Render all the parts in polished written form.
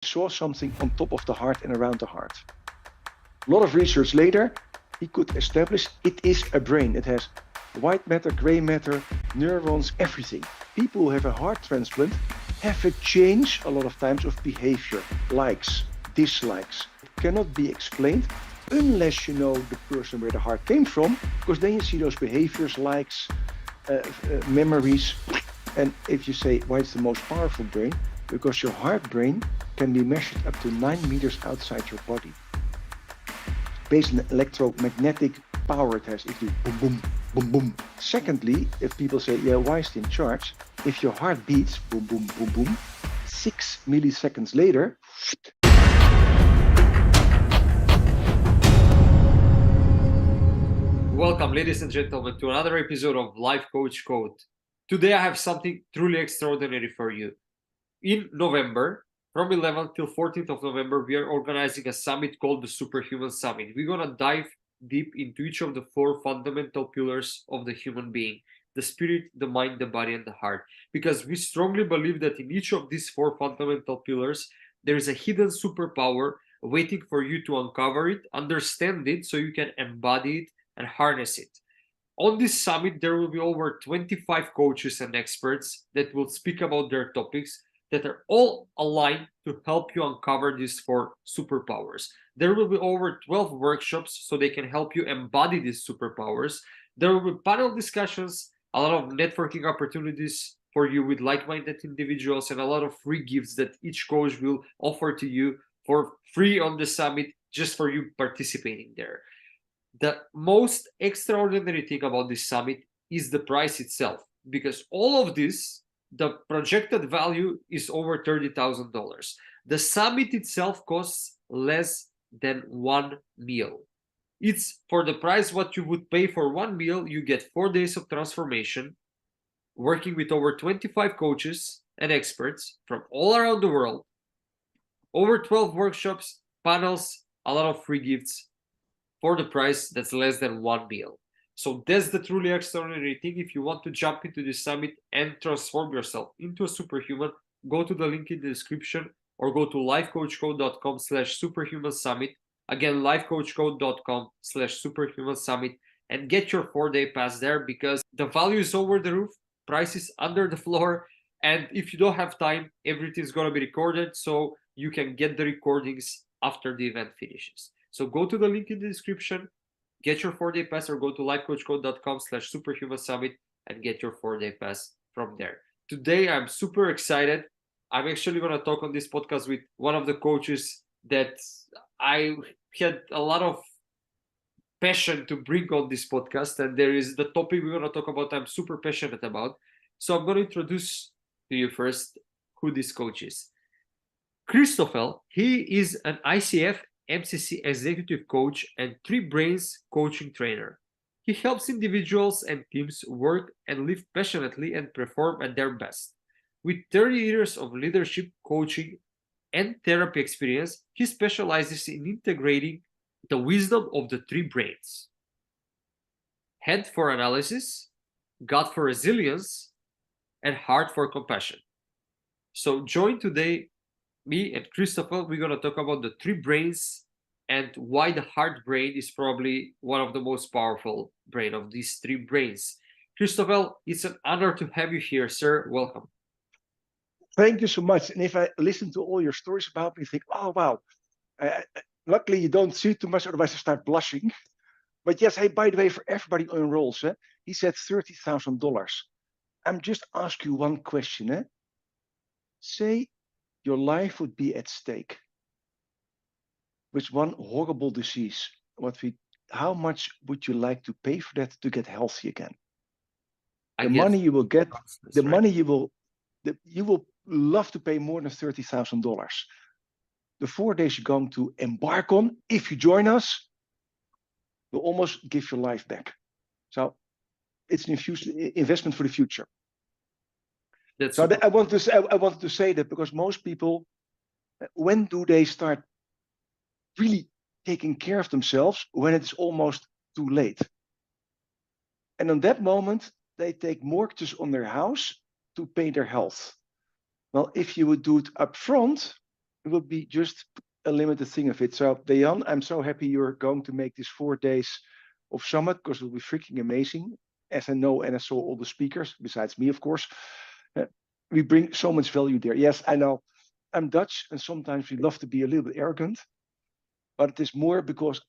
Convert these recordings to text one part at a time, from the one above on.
saw something on top of the heart and around the heart. A lot of research later, he could establish it is a brain. It has white matter, gray matter, neurons, everything. People who have a heart transplant have a change a lot of times of behavior, likes, dislikes. It cannot be explained unless you know the person where the heart came from, because then you see those behaviors, likes, memories. And if you say why it's the most powerful brain, because your heart brain can be measured up to 9 meters outside your body. Based on electromagnetic power it has, if you boom, boom, boom, boom. Secondly, if people say, yeah, why is it in charge? If your heart beats, boom, boom, boom, boom, 6 milliseconds later, Welcome, ladies and gentlemen, to another episode of Life Coach Code. Today I have something truly extraordinary for you. In November, from 11th till 14th of November, we are organizing a summit called the Superhuman Summit. We're going to dive deep into each of the 4 fundamental pillars of the human being: the spirit, the mind, the body, and the heart. Because we strongly believe that in each of these 4 fundamental pillars, there is a hidden superpower waiting for you to uncover it, understand it, so you can embody it and harness it. On this summit, there will be over 25 coaches and experts that will speak about their topics that are all aligned to help you uncover these 4 superpowers. There will be over 12 workshops so they can help you embody these superpowers. There will be panel discussions, a lot of networking opportunities for you with like-minded individuals, and a lot of free gifts that each coach will offer to you for free on the summit just for you participating there. The most extraordinary thing about this summit is the price itself, because all of this, the projected value is over $30,000. The summit itself costs less than one meal. It's for the price what you would pay for one meal. You get 4 days of transformation, working with over 25 coaches and experts from all around the world, over 12 workshops, panels, a lot of free gifts, for the price that's less than one meal. So that's the truly extraordinary thing. If you want to jump into this summit and transform yourself into a superhuman, go to the link in the description or go to lifecoachcode.com/superhuman summit. Again, lifecoachcode.com/superhuman summit, and get your 4-day pass there, because the value is over the roof, price is under the floor, and if you don't have time, everything's going to be recorded, so you can get the recordings after the event finishes. So go to the link in the description, get your 4-day pass, or go to lifecoachcode.com/superhuman summit and get your 4-day pass from there. Today, I'm super excited. I'm actually going to talk on this podcast with one of the coaches that I had a lot of passion to bring on this podcast. And there is the topic we're going to talk about I'm super passionate about. So I'm going to introduce to you first who this coach is. Christoffel, he is an ICF MCC executive coach and 3 Brains coaching trainer. He helps individuals and teams work and live passionately and perform at their best. With 30 years of leadership, coaching, and therapy experience, he specializes in integrating the wisdom of the 3 brains: head for analysis, gut for resilience, and heart for compassion. So join today me and Christoffel. We're going to talk about the 3 brains and why the heart brain is probably one of the most powerful brain of these 3 brains. Christoffel, it's an honor to have you here, sir. Welcome. thank you so much. And if I listen to all your stories about me, think, oh, wow. Luckily, you don't see too much, otherwise I start blushing. But yes, hey, by the way, for everybody who enrolls, he said $30,000. I'm just ask you one question. Say your life would be at stake with one horrible disease. How much would you like to pay for that to get healthy again? The money you will get, the money you will love to pay more than $30,000. The 4 days you're going to embark on, if you join us, will almost give your life back. So it's an investment for the future. I wanted to say that because most people, when do they start really taking care of themselves? When it's almost too late. And on that moment, they take mortgages on their house to pay their health. Well, if you would do it up front, it will be just a limited thing of it. So, Dejan, I'm so happy you're going to make this 4 days of summit because it will be freaking amazing. As I know, and I saw all the speakers, besides me, of course, uh, we bring so much value there. Yes, I know. I'm Dutch, and sometimes we love to be a little bit arrogant, but it is more because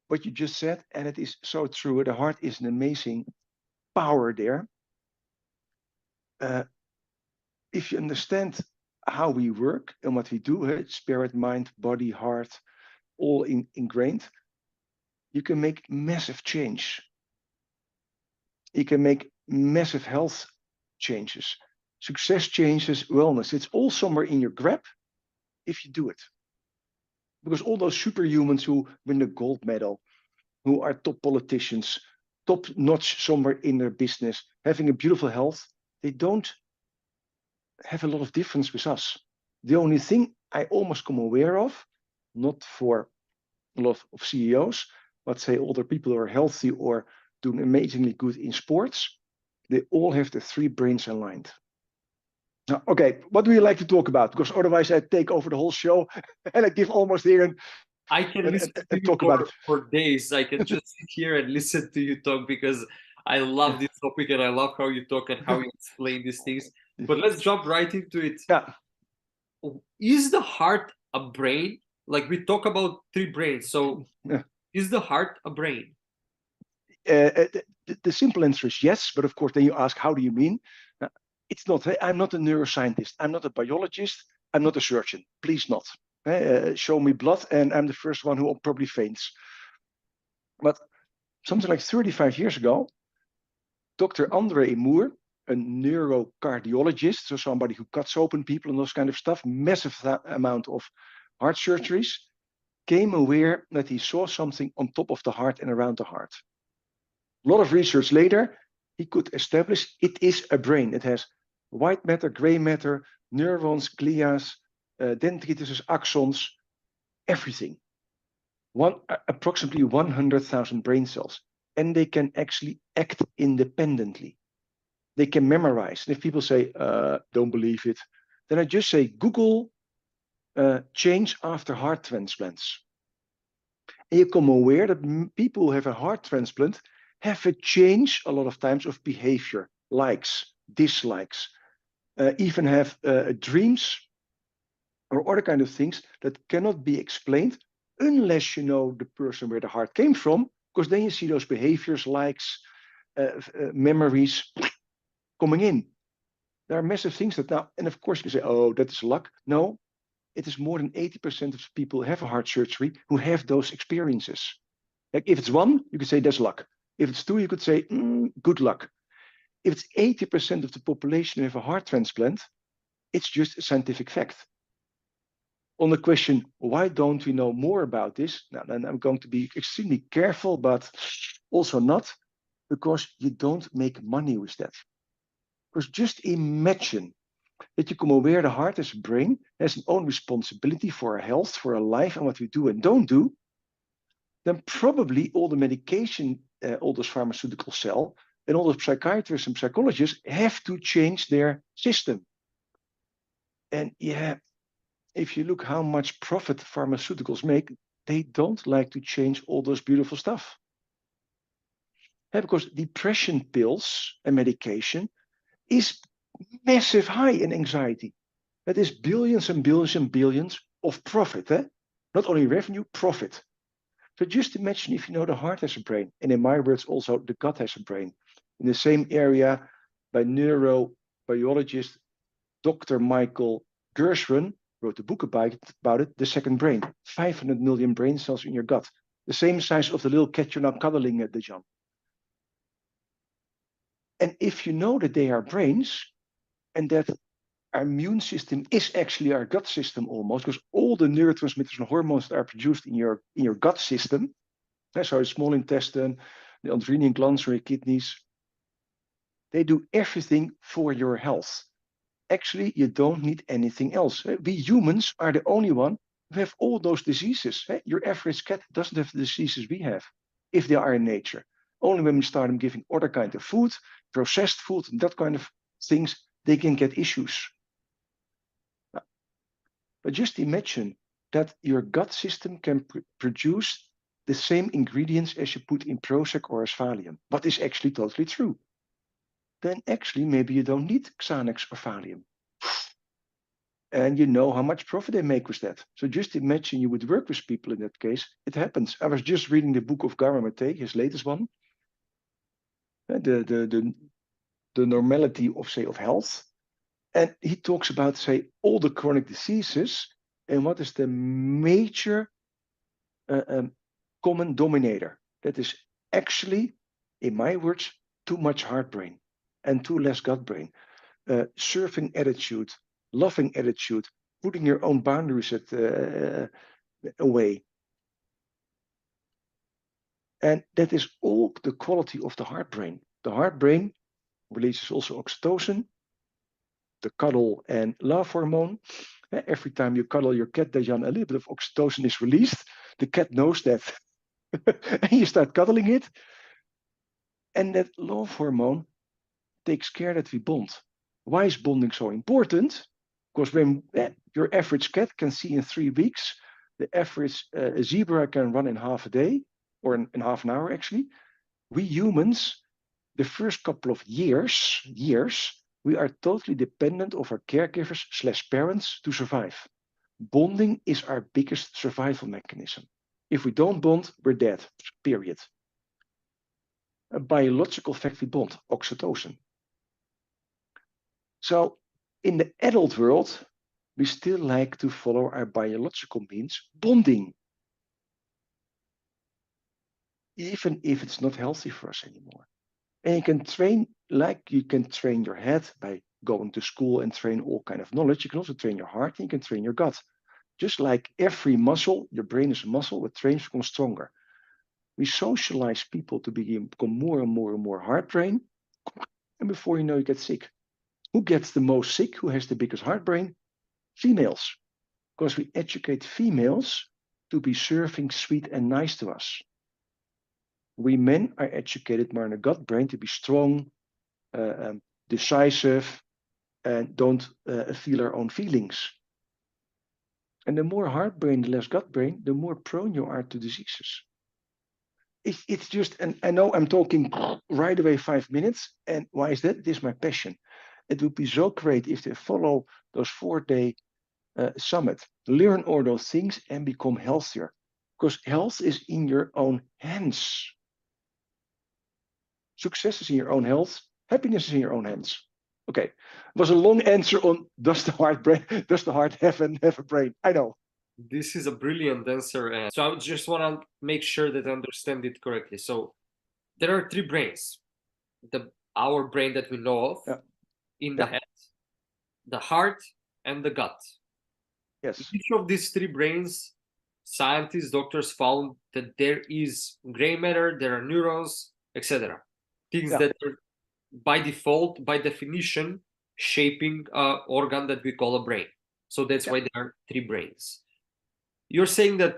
what you just said, and it is so true. The heart is an amazing power there. Uh, if you understand how we work and what we do, spirit, mind, body, heart, all ingrained, you can make massive change. You can make massive health changes, success changes, wellness. It's all somewhere in your grip if you do it. Because all those superhumans who win the gold medal, who are top politicians, top notch somewhere in their business, having a beautiful health, they don't have a lot of difference with us. The only thing I almost come aware of, not for a lot of CEOs, but say older people who are healthy or doing amazingly good in sports, they all have the 3 brains aligned. Now, okay, what do you like to talk about? Because otherwise I take over the whole show and I give almost here I can listen to and you talk about it. for days. I can just sit here and listen to you talk because I love this topic and I love how you talk and how you explain these things. But let's jump right into it. Yeah. Is the heart a brain? Like we talk about 3 brains. So Yeah. is the heart a brain? The simple answer is yes, but of course, then you ask, how do you mean? It's not. I'm not a neuroscientist. I'm not a biologist. I'm not a surgeon. Please not. Show me blood, and I'm the first one who probably faints. But something like 35 years ago, Dr. Andre Moore, a neurocardiologist, so somebody who cuts open people and those kind of stuff, massive amount of heart surgeries, came aware that he saw something on top of the heart and around the heart. A lot of research later, he could establish it is a brain. It has white matter, gray matter, neurons, glias, dendrites, axons, everything. Approximately 100,000 brain cells. And they can actually act independently. They can memorize. And if people say, don't believe it, then I just say, Google change after heart transplants. And you become aware that people who have a heart transplant have a change a lot of times of behavior, likes, dislikes, even have dreams or other kind of things that cannot be explained unless you know the person where the heart came from, because then you see those behaviors, likes, memories coming in. There are massive things that now, and of course you say, oh, that is luck. No, it is more than 80% of people who have a heart surgery who have those experiences. Like if it's 1, you could say that's luck. If it's 2, you could say good luck. If it's 80% of the population who have a heart transplant, it's just a scientific fact. On the question, why don't we know more about this? Now, then I'm going to be extremely careful, but also not, because you don't make money with that. Because just imagine that you become aware the heart as a brain has an own responsibility for our health, for our life, and what we do and don't do, then probably all the medication, all those pharmaceuticals sell, and all the psychiatrists and psychologists have to change their system. And yeah, if you look how much profit pharmaceuticals make, they don't like to change all those beautiful stuff. Yeah, because depression pills and medication is massive high in anxiety. That is billions and billions and billions of profit. Not only revenue, profit. So just imagine if you know the heart has a brain, and in my words also the gut has a brain. In the same area by neurobiologist Dr. Michael Gershwin wrote a book about it, The Second Brain. 500 million brain cells in your gut. The same size of the little cat you're now cuddling at Dejan. And if you know that they are brains, and that our immune system is actually our gut system almost, because all the neurotransmitters and hormones that are produced in your gut system, so the small intestine, the adrenal glands or your kidneys, they do everything for your health. Actually, you don't need anything else. We humans are the only one who have all those diseases. Your average cat doesn't have the diseases we have, if they are in nature. Only when we start them giving other kind of food, processed food, and that kind of things, they can get issues. But just imagine that your gut system can produce the same ingredients as you put in Prozac or Valium, what is actually totally true. Then actually maybe you don't need Xanax or Valium. And you know how much profit they make with that. So just imagine you would work with people in that case. It happens. I was just reading the book of Garo Mate, his latest one. The normality of, say, of health. And he talks about, say, all the chronic diseases and what is the major common dominator. That is actually, in my words, too much heart brain and too less gut brain. Surfing attitude, loving attitude, putting your own boundaries away. And that is all the quality of the heart brain. The heart brain releases also oxytocin, the cuddle and love hormone. Every time you cuddle your cat, Dejan, a little bit of oxytocin is released. The cat knows that. And you start cuddling it. And that love hormone takes care that we bond. Why is bonding so important? Because when your average cat can see in 3 weeks, the average zebra can run in half a day, or in half an hour actually. We humans, the first couple of years, we are totally dependent of our caregivers / parents to survive. Bonding is our biggest survival mechanism. If we don't bond, we're dead, period. A biological fact we bond, oxytocin. So in the adult world, we still like to follow our biological means, bonding. Even if it's not healthy for us anymore. And you can train, like you can train your head by going to school and train all kind of knowledge. You can also train your heart and you can train your gut. Just like every muscle, your brain is a muscle, with trains become stronger. We socialize people to become more and more heart brain. And before you know, you get sick. Who gets the most sick? Who has the biggest heart brain? Females. Because we educate females to be serving, sweet, and nice to us. We men are educated more in the gut brain to be strong, decisive, and don't feel our own feelings. And the more heart brain, the less gut brain, the more prone you are to diseases. It's just, and I know I'm talking right away 5 minutes. And why is that? It is my passion. It would be so great if they follow those 4-day summit, learn all those things and become healthier. Because health is in your own hands. Success is in your own health. Happiness is in your own hands. Okay, it was a long answer on does the heart have a brain? I know. This is a brilliant answer. And so I just want to make sure that I understand it correctly. So there are 3 brains. Our brain that we know of, in the head, the heart, and the gut. Yes. Each of these 3 brains, scientists, doctors found that there is gray matter, there are neurons, etc. Things that are by default, by definition, shaping an organ that we call a brain. So that's why there are 3 brains. You're saying that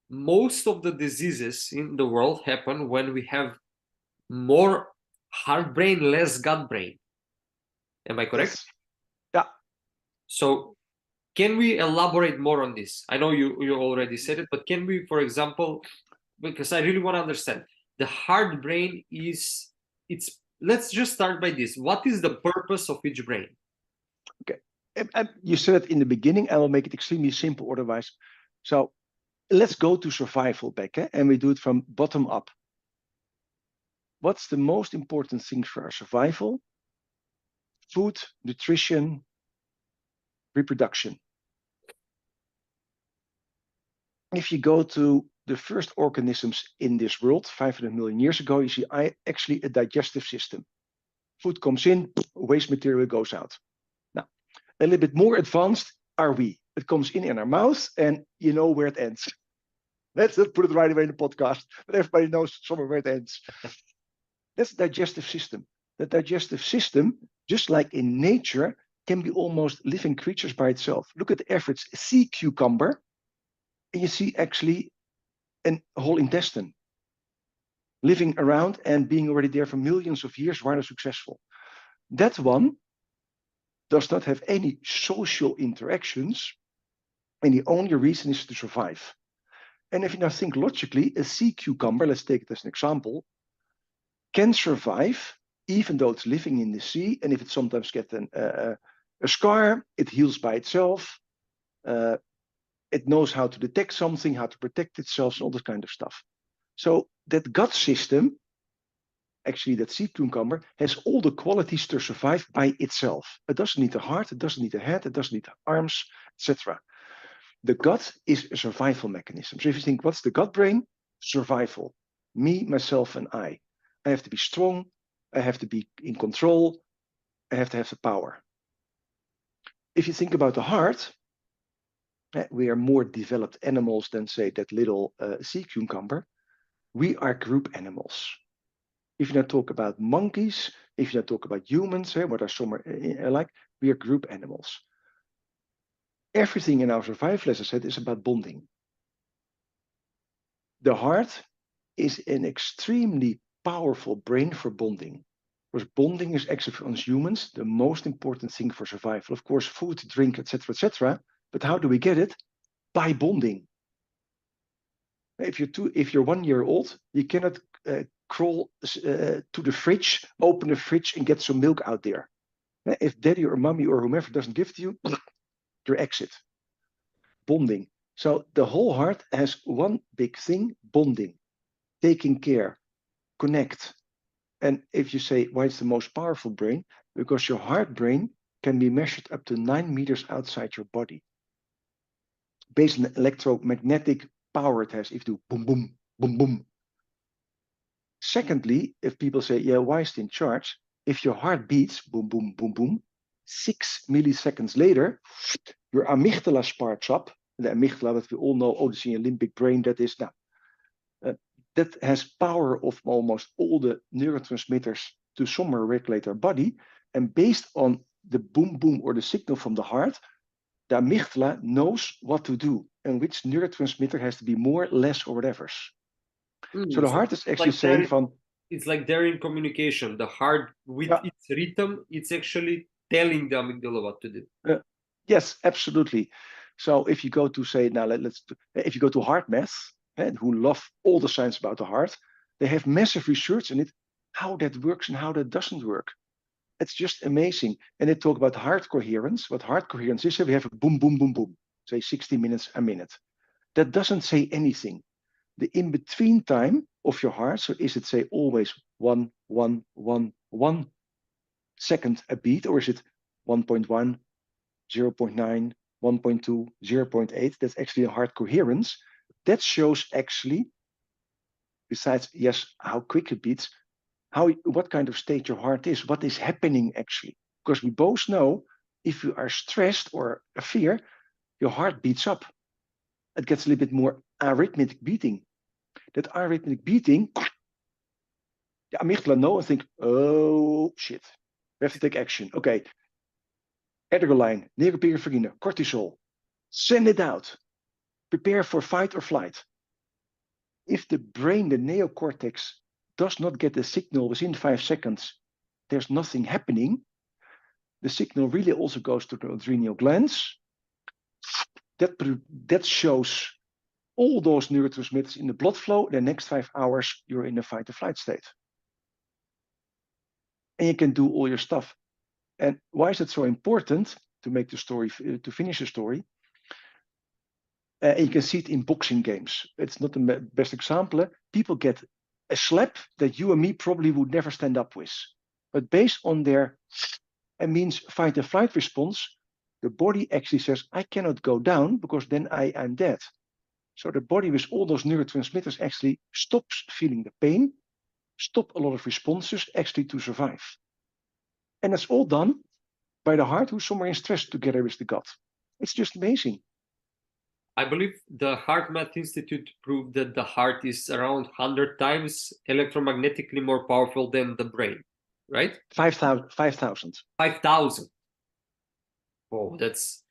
most of the diseases in the world happen when we have more heart brain, less gut brain. Am I correct? Yes. Yeah. So can we elaborate more on this? I know you already said it, but can we, for example, because I really want to understand, the heart brain is, let's just start by this. What is the purpose of each brain? Okay. You said it in the beginning. I will make it extremely simple otherwise. So let's go to survival back, and we do it from bottom up. What's the most important thing for our survival? Food, nutrition, reproduction. If you go to the first organisms in this world 500 million years ago, you see actually a digestive system. Food comes in, waste material goes out. Now, a little bit more advanced are we. It comes in our mouth, and you know where it ends. Let's not put it right away in the podcast, but everybody knows somewhere where it ends. That's the digestive system. The digestive system, just like in nature, can be almost living creatures by itself. Look at the average sea cucumber, and you see actually a whole intestine living around and being already there for millions of years, rather successful. That one does not have any social interactions, And the only reason is to survive. And if you now think logically, a sea cucumber, let's take it as an example, can survive even though it's living in the sea. And if it sometimes gets a scar, it heals by itself. It knows how to detect something, how to protect itself, and all that kind of stuff. So that gut system, actually that sea cucumber, has all the qualities to survive by itself. It doesn't need a heart, it doesn't need a head, it doesn't need arms, etc. The gut is a survival mechanism. So if you think, what's the gut brain? Survival. Me, myself, and I. I have to be strong. I have to be in control. I have to have the power. If you think about the heart, we are more developed animals than, say, that little sea cucumber. We are group animals. If you now talk about monkeys, if you now talk about humans, what are some like, we are group animals. Everything in our survival, as I said, is about bonding. The heart is an extremely powerful brain for bonding. Because bonding is actually for us humans the most important thing for survival. Of course, food, drink, etc., etc. But how do we get it? By bonding. If you're 1 year old, you cannot crawl to the fridge, open the fridge, and get some milk out there. If daddy or mommy or whomever doesn't give it to you, your exit. Bonding. So the whole heart has one big thing: bonding, taking care, connect. And if you say, why it's the most powerful brain? Because your heart brain can be measured up to 9 meters outside your body. Based on the electromagnetic power it has, if you do boom, boom, boom, boom. Secondly, if people say, yeah, why is it in charge? If your heart beats, boom, boom, boom, boom, 6 milliseconds later, your amygdala sparks up. The amygdala that we all know, oh, it's in your limbic brain, that is now. That has power of almost all the neurotransmitters to somewhere regulate our body. And based on the boom boom or the signal from the heart, the amygdala knows what to do and which neurotransmitter has to be more, less, or whatever. So the heart is actually saying from... It's like they're in communication. The heart, with its rhythm, it's actually telling the amygdala what to do. Yes, absolutely. So if you go to, say, now if you go to heart math, who love all the science about the heart, they have massive research in it, how that works and how that doesn't work. It's just amazing. And they talk about heart coherence. What heart coherence is, we have a boom, boom, boom, boom, say 60 minutes a minute. That doesn't say anything. The in-between time of your heart, so is it, say, always 1, 1, 1, 1 second a beat, or is it 1.1, 0.9, 1.2, 0.8? That's actually a heart coherence. That shows actually, besides, yes, how quick it beats, what kind of state your heart is, what is happening actually. Because we both know if you are stressed or a fear, your heart beats up. It gets a little bit more arrhythmic beating. That arrhythmic beating, the amygdala know and think, oh shit, we have to take action. Okay, adrenaline, neuropilin, cortisol, send it out. Prepare for fight or flight. If the brain, the neocortex, does not get the signal within 5 seconds, there's nothing happening. The signal really also goes to the adrenal glands. That shows all those neurotransmitters in the blood flow. The next 5 hours, you're in a fight or flight state. And you can do all your stuff. And why is it so important to make the story, to finish the story? And you can see it in boxing games. It's not the best example. People get a slap that you and me probably would never stand up with. But based on their means fight or flight response, the body actually says, I cannot go down because then I am dead. So the body with all those neurotransmitters actually stops feeling the pain, stop a lot of responses actually to survive. And that's all done by the heart, who's somewhere in stress together with the gut. It's just amazing. I believe the Heart Math Institute proved that the heart is around 100 times electromagnetically more powerful than the brain, right? 5,000. 5,000. Oh, that's...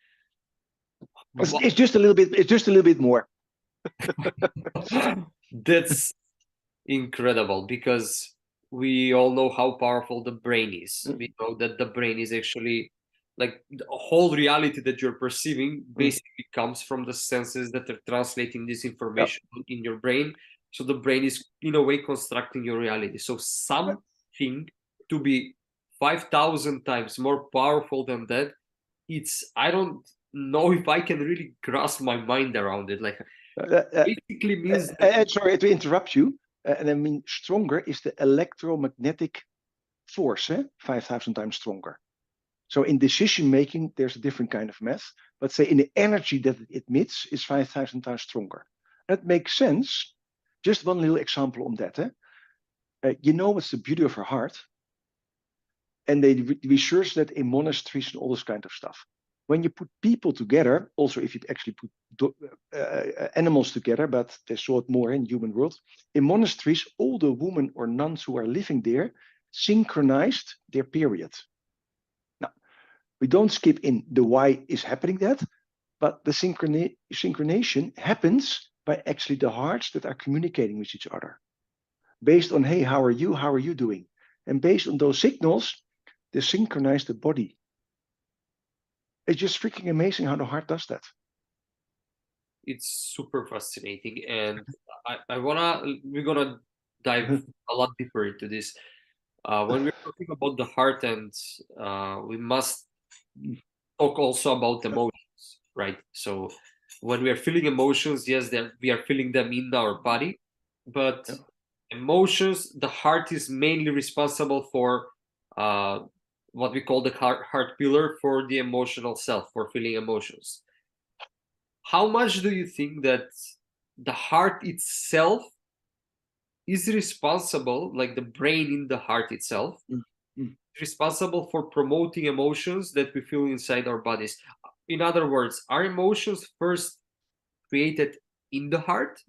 It's just a little bit. It's just a little bit more. That's incredible, because we all know how powerful the brain is. We know that the brain is actually like the whole reality that you're perceiving basically comes from the senses that are translating this information in your brain. So the brain is in a way constructing your reality. So something to be 5,000 times more powerful than that, I don't know if I can really grasp my mind around it. Like basically means that, sorry to interrupt you. And I mean, stronger is the electromagnetic force, 5,000 times stronger. So in decision making, there's a different kind of math, but say in the energy that it emits is 5,000 times stronger. That makes sense. Just one little example on that. You know what's the beauty of our heart? And they research that in monasteries and all this kind of stuff. When you put people together, also if you actually put animals together, but they saw it more in human world, in monasteries, all the women or nuns who are living there synchronized their period. Now, we don't skip in the why is happening that, but the synchronization happens by actually the hearts that are communicating with each other. Based on, hey, how are you doing? And based on those signals, they synchronize the body. It's just freaking amazing how the heart does that. it's super fascinating, and we're gonna dive a lot deeper into this. When we're talking about the heart, and we must talk also about emotions, right? So when we are feeling emotions, yes, we are feeling them in our body, but emotions, the heart is mainly responsible for what we call the heart pillar for the emotional self, for feeling emotions. How much do you think that the heart itself is responsible, like the brain in the heart itself, responsible for promoting emotions that we feel inside our bodies? In other words, are emotions first created in the heart,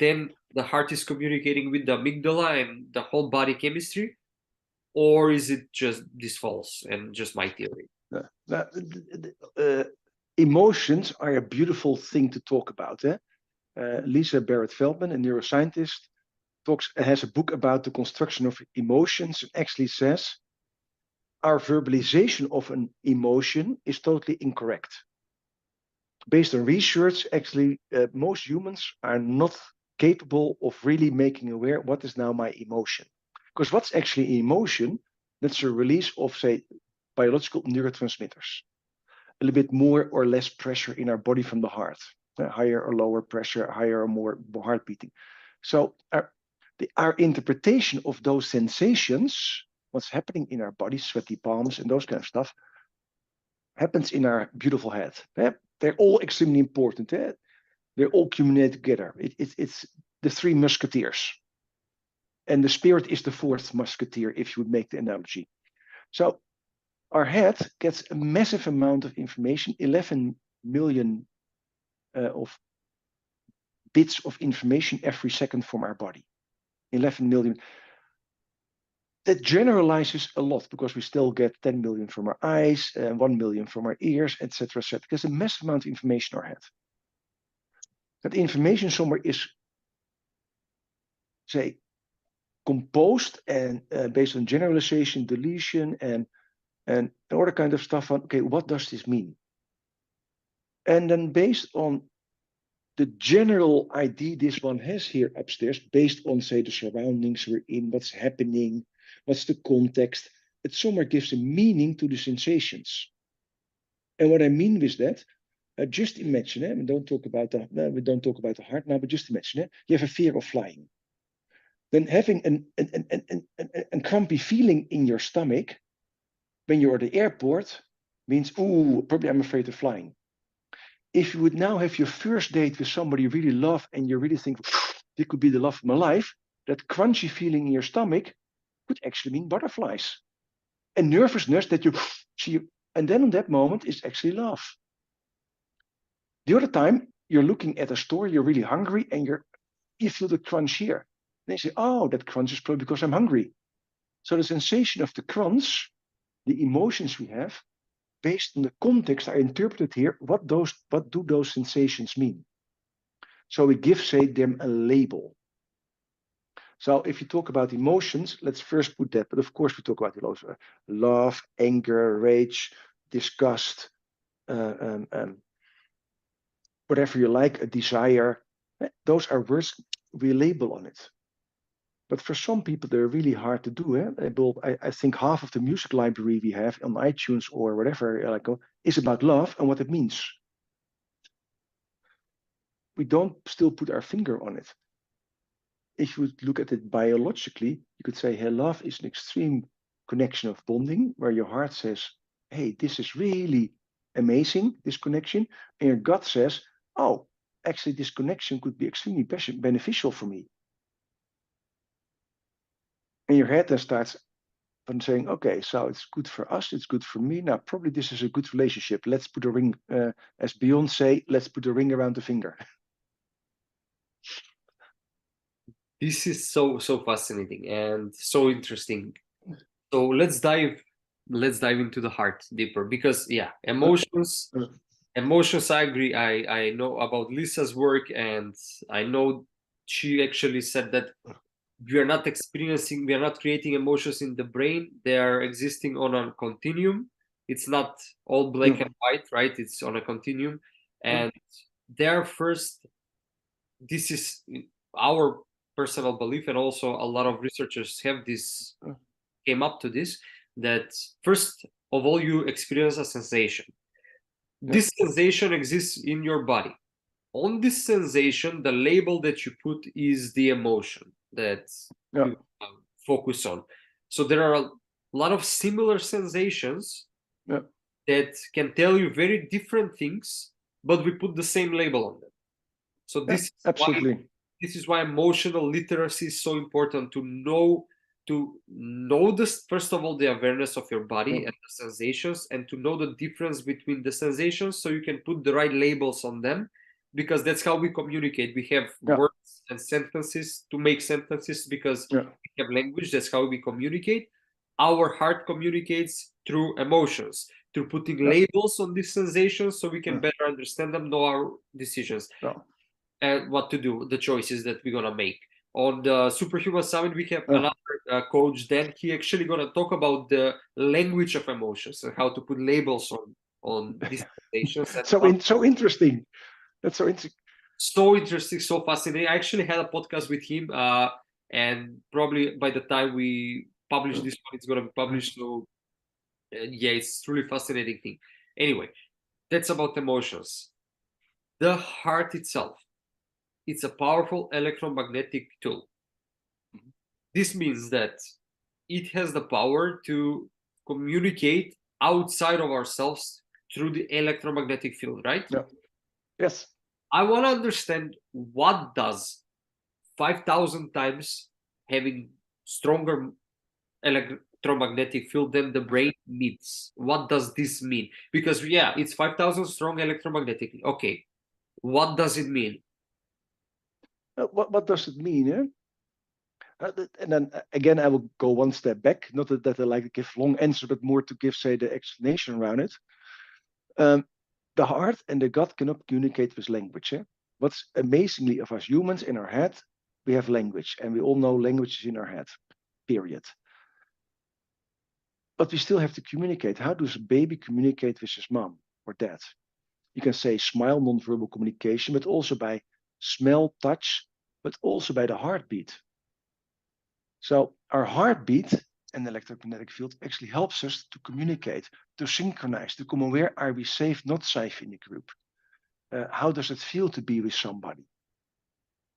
then the heart is communicating with the amygdala and the whole body chemistry, or is it just this false and just my theory? Emotions are a beautiful thing to talk about. Lisa Barrett Feldman, a neuroscientist, has a book about the construction of emotions and actually says our verbalization of an emotion is totally incorrect. Based on research, actually, most humans are not capable of really making aware what is now my emotion. Because what's actually emotion? That's a release of, say, biological neurotransmitters. A little bit more or less pressure in our body from the heart, higher or lower pressure, higher or more heart beating. So our interpretation of those sensations, what's happening in our body, sweaty palms and those kind of stuff, happens in our beautiful head. They're all extremely important. They all communicate together. It's the three musketeers. And the spirit is the fourth musketeer, if you would make the analogy. So our head gets a massive amount of information, 11 million of bits of information every second from our body. 11 million. That generalizes a lot because we still get 10 million from our eyes, 1 million from our ears, etc., etc. There's a massive amount of information in our head. That information somewhere is, say, composed and based on generalization, deletion, and all the kind of stuff on, okay, what does this mean? And then based on the general idea this one has here upstairs, based on, say, the surroundings we're in, what's happening, what's the context, it somewhere gives a meaning to the sensations. And what I mean with that, just imagine, we don't talk about the heart now, but just imagine, you have a fear of flying. Then having a crumpy feeling in your stomach when you're at the airport means, ooh, probably I'm afraid of flying. If you would now have your first date with somebody you really love and you really think, this could be the love of my life, that crunchy feeling in your stomach could actually mean butterflies. And nervousness that you see, and then on that moment is actually love. The other time, you're looking at a store, you're really hungry, and you feel the crunch here. Then you say, oh, that crunch is probably because I'm hungry. So the sensation of the crunch, the emotions we have, based on the context are interpreted here, what do those sensations mean? So we give, say, them a label. So if you talk about emotions, let's first put that. But of course, we talk about love, anger, rage, disgust, whatever you like, a desire. Those are words we label on it. But for some people, they're really hard to do. I think half of the music library we have on iTunes or whatever is about love and what it means. We don't still put our finger on it. If you look at it biologically, you could say, hey, love is an extreme connection of bonding where your heart says, hey, this is really amazing, this connection. And your gut says, oh, actually, this connection could be extremely beneficial for me. And your head then starts from saying, okay, so it's good for us, it's good for me. Now, probably this is a good relationship. Let's put a ring, as Beyonce, let's put a ring around the finger. This is so fascinating and so interesting. So let's dive into the heart deeper, because emotions, I agree. I know about Lisa's work, and I know she actually said that we are not creating emotions in the brain. They are existing on a continuum. It's not all black and white, right? It's on a continuum. And this is our personal belief, and also a lot of researchers have came up to this, that first of all, you experience a sensation. This sensation exists in your body. On this sensation, the label that you put is the emotion that you focus on. So there are a lot of similar sensations that can tell you very different things, but we put the same label on them. So this is why emotional literacy is so important, to know this, first of all, the awareness of your body and the sensations, and to know the difference between the sensations so you can put the right labels on them, because that's how we communicate. We have words and sentences to make sentences because we have language. That's how we communicate. Our heart communicates through emotions, through putting labels on these sensations so we can better understand them, know our decisions and what to do, the choices that we're gonna make. On the Superhuman Summit, we have another coach. Then he actually gonna talk about the language of emotions and how to put labels on these sensations. And so interesting. That's so interesting. So interesting, so fascinating. I actually had a podcast with him, and probably by the time we publish this one, it's gonna be published. So it's truly fascinating thing. Anyway, that's about emotions. The heart itself. It's a powerful electromagnetic tool. This means that it has the power to communicate outside of ourselves through the electromagnetic field, right? Yeah. Yes. I want to understand, what does 5,000 times having stronger electromagnetic field than the brain needs? What does this mean? Because it's 5,000 strong electromagnetic. Okay, what does it mean? What does it mean? And then again, I will go one step back. Not that I like to give long answer, but more to give, say, the explanation around it. The heart and the gut cannot communicate with language. What's amazingly of us humans, in our head, we have language, and we all know language is in our head, period. But we still have to communicate. How does a baby communicate with his mom or dad? You can say smile, nonverbal communication, but also by smell, touch, but also by the heartbeat. So our heartbeat and the electromagnetic field actually helps us to communicate, to synchronize, to become aware, are we safe, not safe in the group? How does it feel to be with somebody?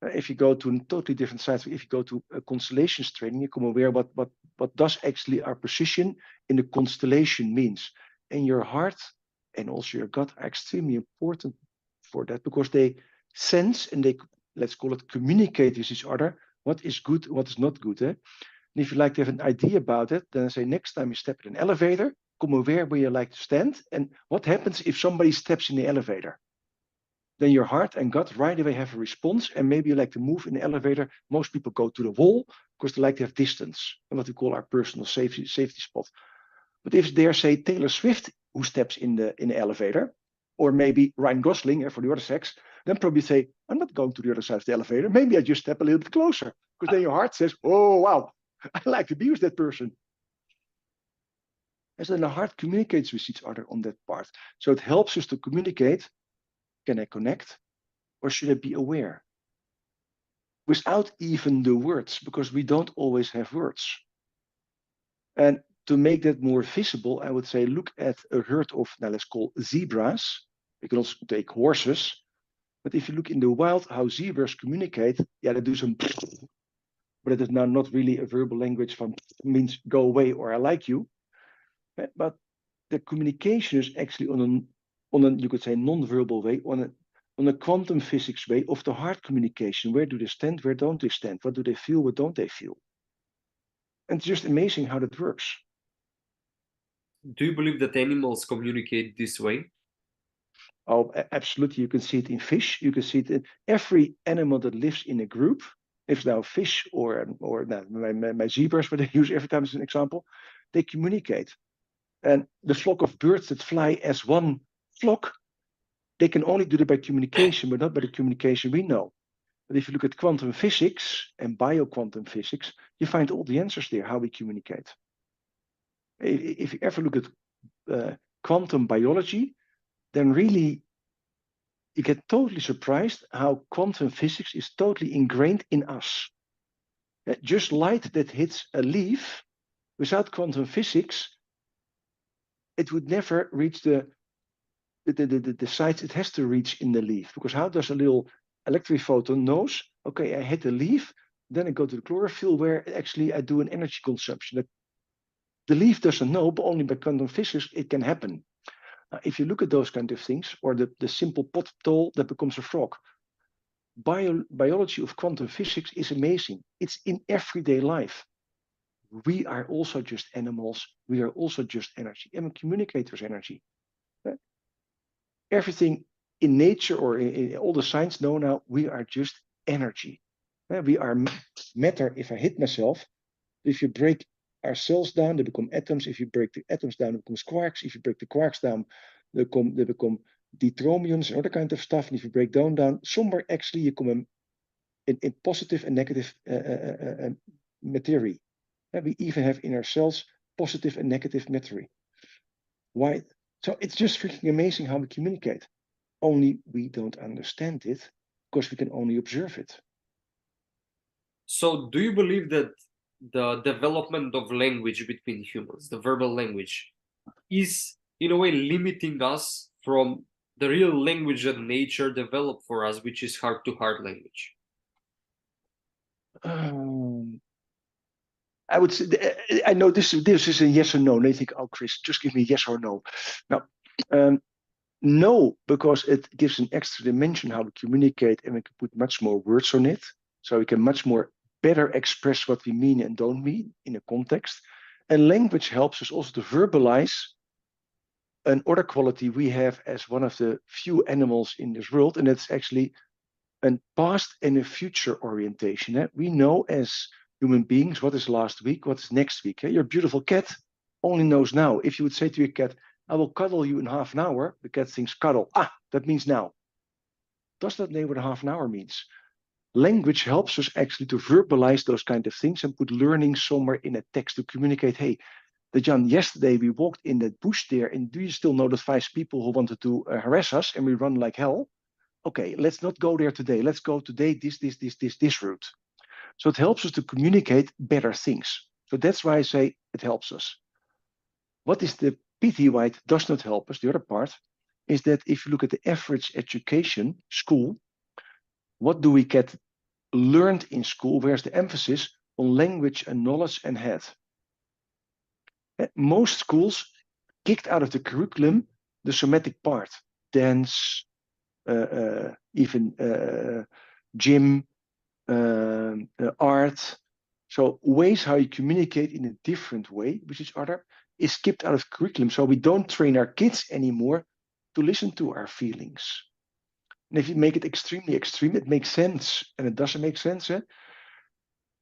If you go to a totally different side, if you go to a constellations training, you become aware what does actually our position in the constellation means. And your heart and also your gut are extremely important for that, because they sense and they, let's call it, communicate with each other what is good, what is not good. And if you like to have an idea about it, then I say next time you step in an elevator, come aware where you like to stand and what happens if somebody steps in the elevator. Then your heart and gut right away have a response, and maybe you like to move in the elevator. Most people go to the wall because they like to have distance, and what we call our personal safety spot. But if there's, say, Taylor Swift who steps in the elevator, or maybe Ryan Gosling for the other sex, then probably say, I'm not going to the other side of the elevator. Maybe I just step a little bit closer, because then your heart says, oh, wow, I like to be with that person. And then the heart communicates with each other on that part. So it helps us to communicate. Can I connect? Or should I be aware? Without even the words, because we don't always have words. And to make that more visible, I would say look at a herd of, now let's call zebras. We can also take horses. But if you look in the wild, how zebras communicate, yeah, they do some, but it is now not really a verbal language from means go away or I like you. But the communication is actually on a you could say non-verbal way, on a quantum physics way of the heart communication. Where do they stand? Where don't they stand? What do they feel? What don't they feel? And it's just amazing how that works. Do you believe that animals communicate this way? Oh, absolutely. You can see it in fish. You can see it in every animal that lives in a group. If it's now fish or my zebras, what I use every time as an example, they communicate. And the flock of birds that fly as one flock, they can only do that by communication, but not by the communication we know. But if you look at quantum physics and bioquantum physics, you find all the answers there, how we communicate. If you ever look at quantum biology, then really you get totally surprised how quantum physics is totally ingrained in us. Just light that hits a leaf, without quantum physics, it would never reach the sites it has to reach in the leaf. Because how does a little electric photon knows, okay, I hit the leaf, then I go to the chlorophyll where actually I do an energy consumption. That the leaf doesn't know, but only by quantum physics it can happen. If you look at those kind of things, or the simple pot toll that becomes a frog, biology of quantum physics is amazing. It's in everyday life. We are also just animals. We are also just energy. And we communicate with energy. Everything in nature or in all the science know now, we are just energy. We are matter. If I hit myself, if you break our cells down, they become atoms. If you break the atoms down, it becomes quarks. If you break the quarks down, they become deuteromions and other kind of stuff. And if you break down, somewhere actually you come in positive and negative materia. We even have in our cells positive and negative materia. Why? So it's just freaking amazing how we communicate. Only we don't understand it because we can only observe it. So do you believe that the development of language between humans, the verbal language, is in a way limiting us from the real language that nature developed for us, which is heart-to-heart language? I would say, I know this is a yes or no. And they think, oh, Chris, just give me yes or no. Now, no, because it gives an extra dimension how we communicate and we can put much more words on it. So we can much more better express what we mean and don't mean in a context. And language helps us also to verbalize an other quality we have as one of the few animals in this world, and that's actually a past and a future orientation. We know as human beings what is last week, what is next week. Your beautiful cat only knows now. If you would say to your cat, I will cuddle you in half an hour, the cat thinks cuddle. That means now. Does not know what a half an hour means. Language helps us actually to verbalize those kind of things and put learning somewhere in a text to communicate, hey, Jan, yesterday we walked in that bush there, and do you still know the 5 people who wanted to harass us and we run like hell? Okay, let's not go there today. Let's go today this route. So it helps us to communicate better things. So that's why I say it helps us. What is the pity why it does not help us? The other part is that if you look at the average education, school, what do we get learned in school? Where's the emphasis on language and knowledge and head? Most schools kicked out of the curriculum the somatic part, dance, even gym, art. So ways how you communicate in a different way with each other is skipped out of curriculum. So we don't train our kids anymore to listen to our feelings. And if you make it extremely extreme, it makes sense, and it doesn't make sense,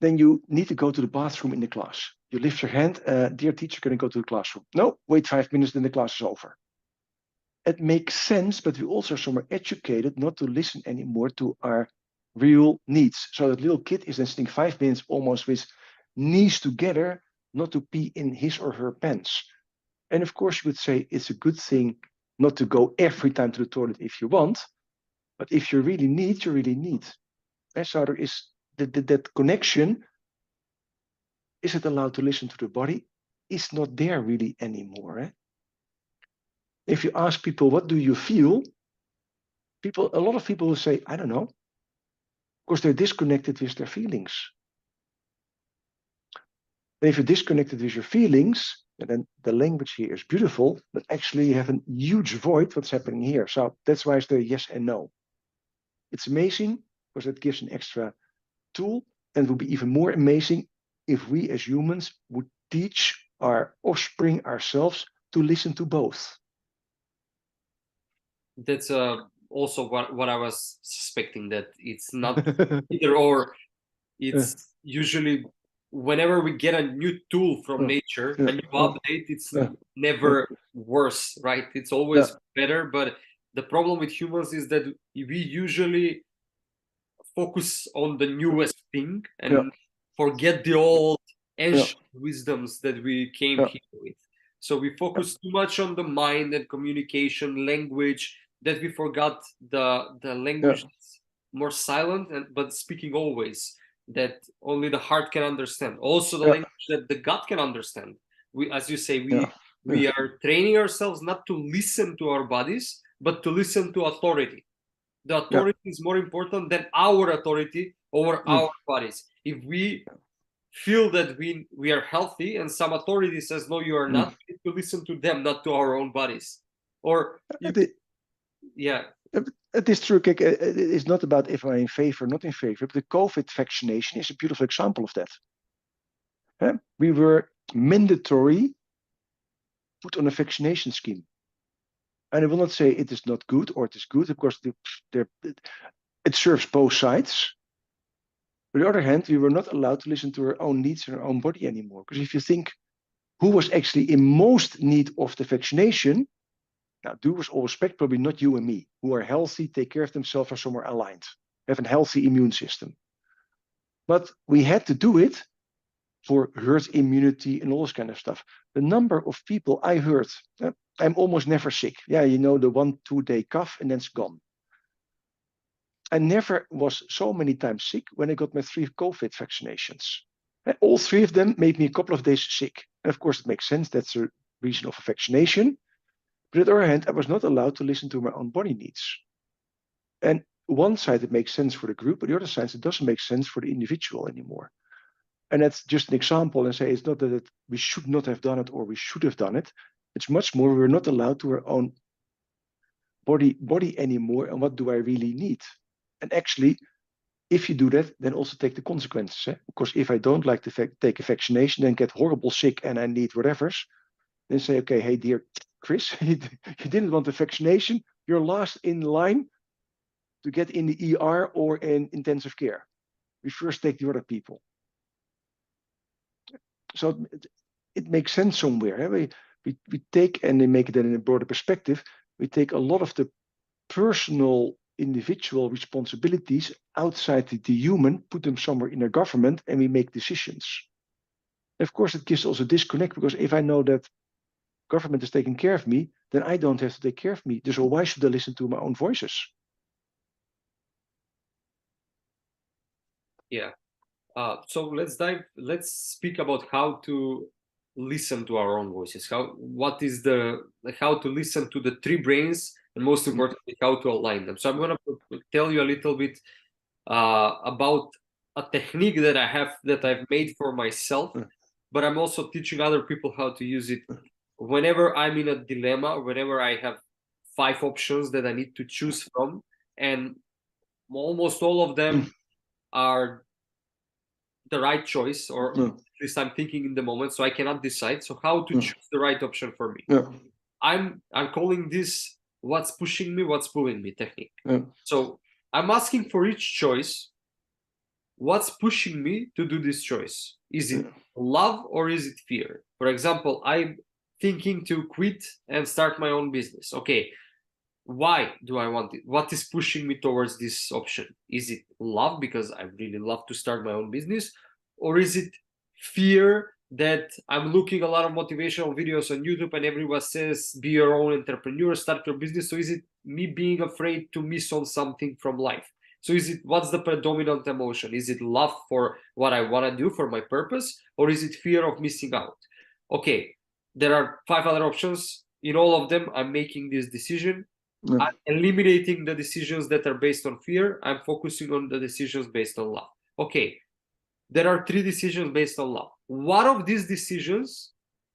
then you need to go to the bathroom in the class. You lift your hand, dear teacher, can I go to the classroom? No, wait 5 minutes, then the class is over. It makes sense, but we also are somewhere educated not to listen anymore to our real needs. So that little kid is then sitting 5 minutes almost with knees together, not to pee in his or her pants. And of course, you would say it's a good thing not to go every time to the toilet if you want, but if you really need, you really need. And so there is that connection. Is it allowed to listen to the body? Is not there really anymore. Eh? If you ask people, what do you feel? A lot of people will say, I don't know. Of course, they're disconnected with their feelings. And if you're disconnected with your feelings, then the language here is beautiful, but actually you have a huge void what's happening here. So that's why it's the yes and no. It's amazing because it gives an extra tool, and it would be even more amazing if we as humans would teach our offspring ourselves to listen to both. That's also what I was suspecting, that it's not either or. It's usually whenever we get a new tool from nature, a new update, it's never worse, right? It's always better. But the problem with humans is that we usually focus on the newest thing and forget the old ancient wisdoms that we came here with. So we focus too much on the mind and communication, language, that we forgot the language that's more silent but speaking always, that only the heart can understand. Also the language that the gut can understand. We, as you say, we are training ourselves not to listen to our bodies, but to listen to authority. The authority is more important than our authority over our bodies. If we feel that we are healthy and some authority says, no, you are not, we need to listen to them, not to our own bodies. Or it is true. It's not about if I'm in favor or not in favor, but the COVID vaccination is a beautiful example of that. We were mandatory put on a vaccination scheme. And I will not say it is not good or it is good. Of course, it serves both sides. On the other hand, we were not allowed to listen to our own needs and our own body anymore. Because if you think who was actually in most need of the vaccination, now, due with all respect, probably not you and me, who are healthy, take care of themselves, are somewhere aligned, have a healthy immune system. But we had to do it for herd immunity and all this kind of stuff. The number of people I heard, I'm almost never sick. Yeah, you know, the 1-2 day cough and then it's gone. I never was so many times sick when I got my 3 COVID vaccinations. All 3 of them made me a couple of days sick. And of course, it makes sense. That's the reason of a vaccination. But on the other hand, I was not allowed to listen to my own body needs. And one side, it makes sense for the group, but the other side, it doesn't make sense for the individual anymore. And that's just an example, and say it's not that we should not have done it or we should have done it. It's much more we're not allowed to our own body anymore. And what do I really need? And actually, if you do that, then also take the consequences. Eh? Because if I don't like to take a vaccination, then get horrible sick and I need whatever's, then say, okay, hey, dear Chris, you didn't want the vaccination. You're last in line to get in the ER or in intensive care. We first take the other people. So it makes sense somewhere. Eh? We take, and they make it in a broader perspective, we take a lot of the personal individual responsibilities outside the human, put them somewhere in a government, and we make decisions. And of course, it gives also disconnect, because if I know that government is taking care of me, then I don't have to take care of me. So why should I listen to my own voices? Yeah. So let's speak about how to listen to our own voices. How to listen to the 3 brains, and most importantly, how to align them. So I'm going to tell you a little bit about a technique that I've made for myself, but I'm also teaching other people how to use it. Whenever I'm in a dilemma, whenever I have 5 options that I need to choose from, and almost all of them are the right choice, or at least I'm thinking in the moment, so I cannot decide. So how to choose the right option for me? I'm calling this what's pushing me, what's pulling me technique. So I'm asking for each choice, what's pushing me to do this choice? Is it love or is it fear? For example, I'm thinking to quit and start my own business. Okay, why do I want it? What is pushing me towards this option? Is it love, because I really love to start my own business? Or is it fear that I'm looking a lot of motivational videos on YouTube and everyone says, be your own entrepreneur, start your business. So is it me being afraid to miss on something from life? So what's the predominant emotion? Is it love for what I want to do, for my purpose, or is it fear of missing out? Okay, there are 5 other options. In all of them, I'm making this decision. Yeah. I'm eliminating the decisions that are based on fear. I'm focusing on the decisions based on love. Okay, there are 3 decisions based on love. What of these decisions,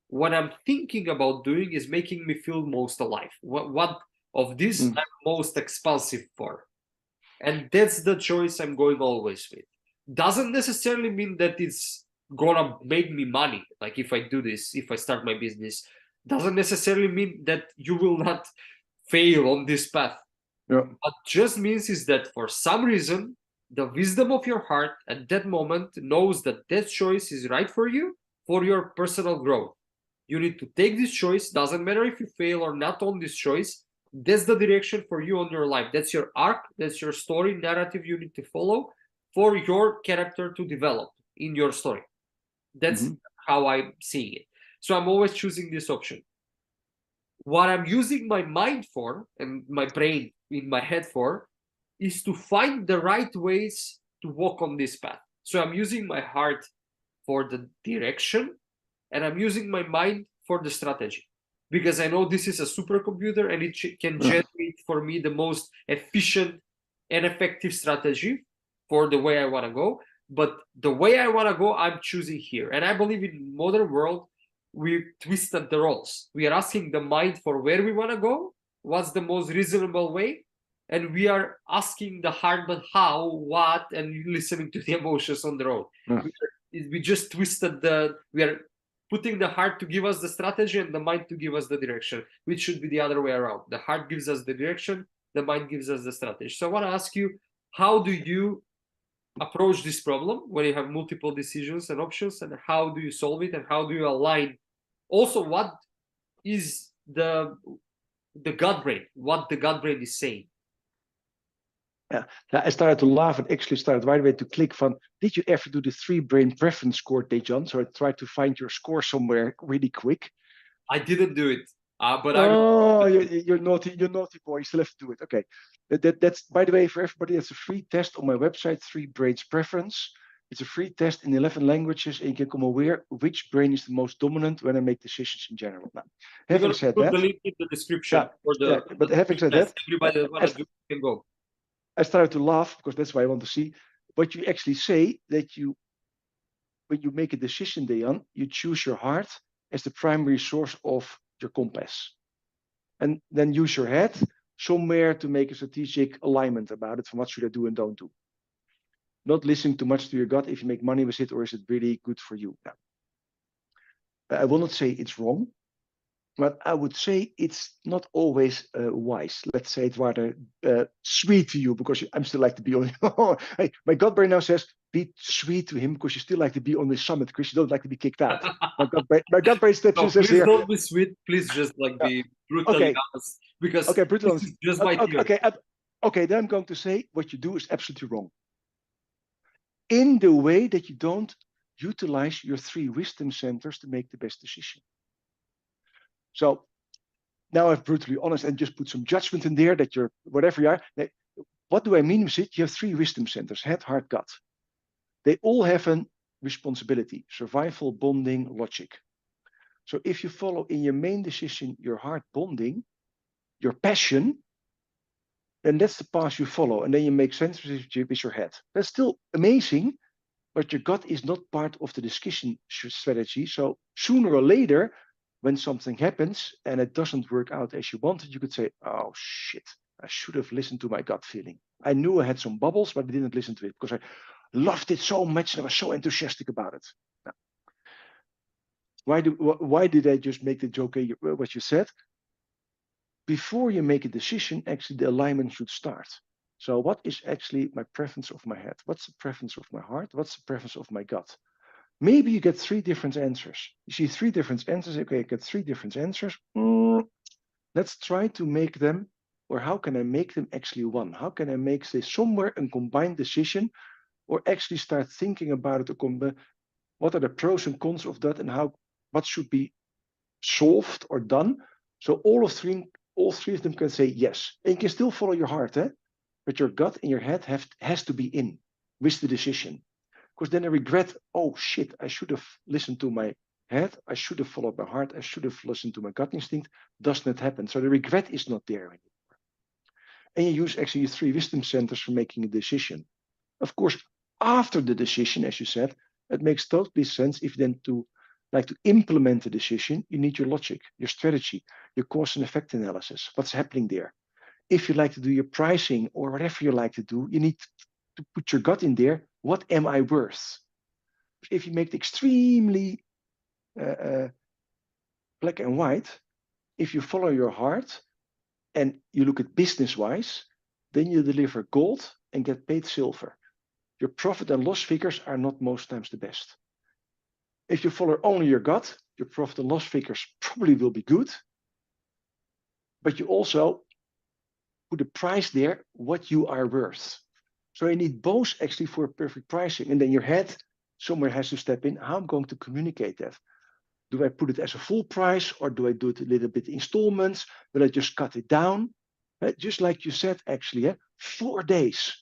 when I'm thinking about doing, is making me feel most alive? What of this I'm most expansive for? And that's the choice I'm going always with. Doesn't necessarily mean that it's gonna make me money. Like if I do this, if I start my business, doesn't necessarily mean that you will not fail on this path. Yeah. What just means is that for some reason, the wisdom of your heart at that moment knows that that choice is right for you, for your personal growth. You need to take this choice. Doesn't matter if you fail or not on this choice. That's the direction for you on your life. That's your arc. That's your story narrative you need to follow for your character to develop in your story. That's how I'm seeing it. So I'm always choosing this option. What I'm using my mind for and my brain in my head for is to find the right ways to walk on this path. So I'm using my heart for the direction and I'm using my mind for the strategy, because I know this is a supercomputer and it can generate for me the most efficient and effective strategy for the way I want to go. But the way I want to go, I'm choosing here. And I believe in modern world, we twisted the roles. We are asking the mind for where we want to go, what's the most reasonable way, and we are asking the heart, but how, what, and listening to the emotions on the road. We just twisted we are putting the heart to give us the strategy and the mind to give us the direction, which should be the other way around. The heart gives us the direction, the mind gives us the strategy. So I want to ask you, how do you approach this problem when you have multiple decisions and options, and how do you solve it, and how do you align? Also, what is the gut brain, what the gut brain is saying? Yeah, I started to laugh and actually started right away to click from, did you ever do the 3 brain preference score, Dejan? So I tried to find your score somewhere really quick. I didn't do it, but you're naughty boy. You still have to do it. Okay, that's, by the way, for everybody. That's a free test on my website, 3 brains preference. It's a free test in 11 languages, and you can become aware which brain is the most dominant when I make decisions in general. Now, having said that, the link in the description but having said that, everybody that wants to can go. I started to laugh because that's why I want to see what you actually say, that when you make a decision, Dejan, you choose your heart as the primary source of your compass. And then use your head somewhere to make a strategic alignment about it, from what should I do and don't do. Not listening too much to your gut if you make money with it, or is it really good for you? Now, I will not say it's wrong, but I would say it's not always wise. Let's say it's rather sweet to you, because I'm still like to be on. Hey, my gut brain now says, be sweet to him because you still like to be on this summit, Chris. You don't like to be kicked out. My gut brain steps in and says, please don't be sweet. Please just be brutally honest. Because brutal honest. Just my okay, then I'm going to say what you do is absolutely wrong. In the way that you don't utilize your 3 wisdom centers to make the best decision. So now I'm brutally honest and just put some judgment in there that you're whatever you are. What do I mean with it? You have 3 wisdom centers: head, heart, gut. They all have a responsibility: survival, bonding, logic. So if you follow in your main decision your heart bonding, your passion, then that's the path you follow. And then you make sense with your head. That's still amazing, but your gut is not part of the discussion strategy. So sooner or later, when something happens and it doesn't work out as you wanted, you could say, oh shit, I should have listened to my gut feeling. I knew I had some bubbles, but I didn't listen to it because I loved it so much and I was so enthusiastic about it. Now, why did I just make the joke what you said? Before you make a decision, actually the alignment should start. So what is actually my preference of my head? What's the preference of my heart? What's the preference of my gut? Maybe you get 3 different answers. You see 3 different answers. Okay, I get 3 different answers. Let's try to make them, or how can I make them actually one? How can I make this somewhere a combined decision, or actually start thinking about it What are the pros and cons of that, and what should be solved or done? So all three of them can say yes, and you can still follow your heart, but your gut and your head has to be in with the decision. Because then I regret, oh shit, I should have listened to my head, I should have followed my heart, I should have listened to my gut instinct. Does not happen. So the regret is not there anymore. And you use actually your three wisdom centers for making a decision. Of course, after the decision, as you said, it makes totally sense if then to implement the decision, you need your logic, your strategy, your cause and effect analysis, what's happening there. If you like to do your pricing or whatever you like to do, you need to put your gut in there. What am I worth? If you make it extremely black and white, if you follow your heart and you look at business-wise, then you deliver gold and get paid silver. Your profit and loss figures are not most times the best. If you follow only your gut, your profit and loss figures probably will be good, but you also put a price there, what you are worth. So you need both actually for perfect pricing. And then your head somewhere has to step in. How I'm going to communicate that? Do I put it as a full price, or do I do it a little bit installments? Will I just cut it down? Just like you said, actually, 4 days,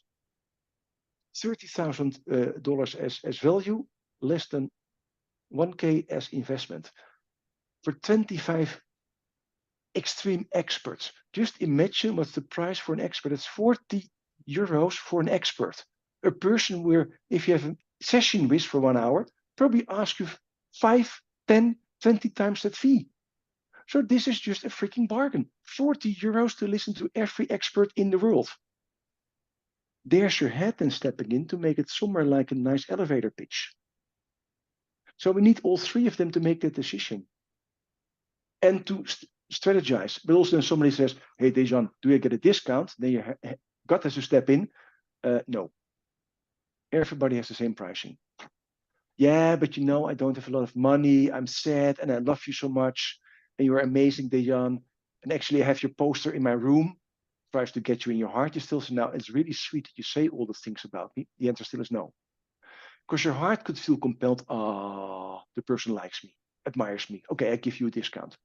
$30,000 as value, less than 1K as investment. For 25 extreme experts. Just imagine what's the price for an expert. It's 40 euros for an expert. A person where, if you have a session with for 1 hour, probably ask you 5, 10, 20 times that fee. So this is just a freaking bargain. 40 euros to listen to every expert in the world. There's your head then stepping in to make it somewhere like a nice elevator pitch. So we need all three of them to make that decision and to strategize. But also then somebody says, hey, Dejan, do I get a discount? Then your gut has to step in. No. Everybody has the same pricing. Yeah, but I don't have a lot of money. I'm sad and I love you so much. And you're amazing, Dejan. And actually I have your poster in my room. Tries to get you in your heart. You still say, now, it's really sweet that you say all the things about me. The answer still is no. Because your heart could feel compelled, the person likes me, admires me. Okay, I give you a discount.